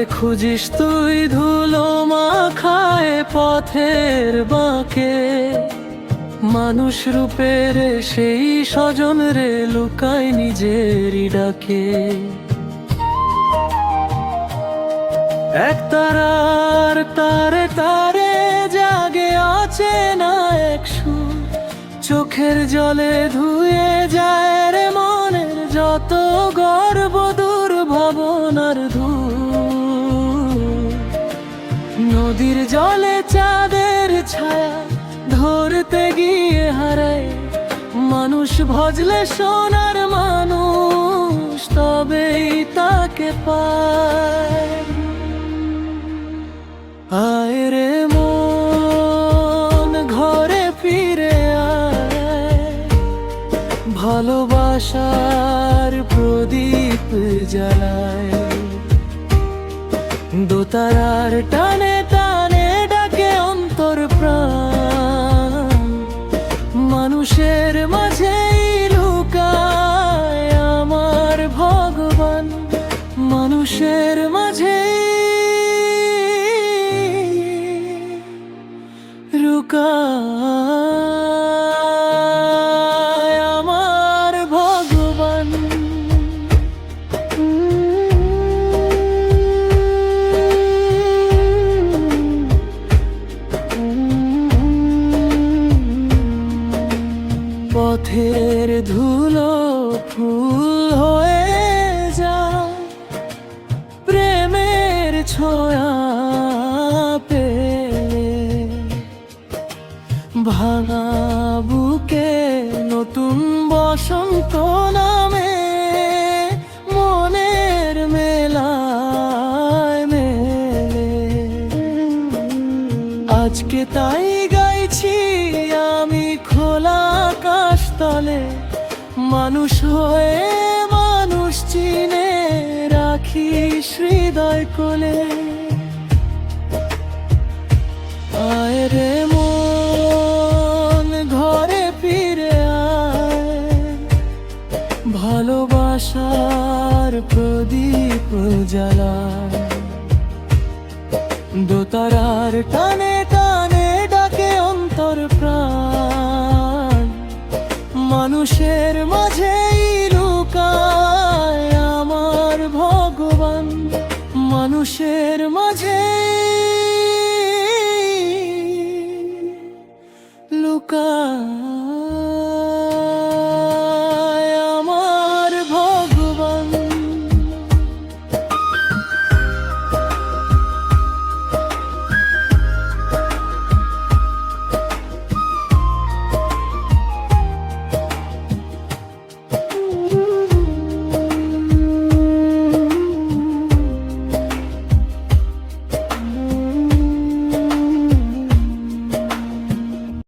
কারে খুঁজিস তুই ধুলো মাখায় পথের বাঁকে? মানুষ রূপের সেই স্বজন রে লুকায় নিজেরই ডাকে। এক তারার তারে তারে জাগে অচেনা এক সুর, চোখের জলে ধুয়ে যায় রে মনের যত গর্ব দুর্ভাবনার ধূল। নদীর জলে চাঁদের ছায়া ধরতে গিয়ে হারায় মানুষ, ভজলে সোনার মানুষ তবেই তাকে পায়। আয় রে মন ঘরে ফিরে আয়, ভালোবাসার প্রদীপ জ্বালায়। দোতারার টানে টানে ডাকে অন্তর প্রাণ, মানুষের মাঝেই লুকায় আমার ভগবান। মানুষের মাঝেই লুকায় আমার ভগবান। পথের ধুলো ফুল হয়ে যায়, প্রেমের ছোঁয়া পেলে ভাঙা বুকে নতুন বসন্ত নামে মনের মেলায় মেলে। আজকে তাই গাইছি আমি খোলা আকাশ তলে, মানুষ হয়ে মানুষ চিনে রাখিস হৃদয় কোলে। আয় রে মন ঘরে ফিরে আয়, ভালোবাসার প্রদীপ জ্বালায়। দোতারার টানে টানে ডাকে অন্তর প্রাণ, মানুষের মাঝেই লুকায় আমার ভগবান। মানুষের মাঝেই লুকায়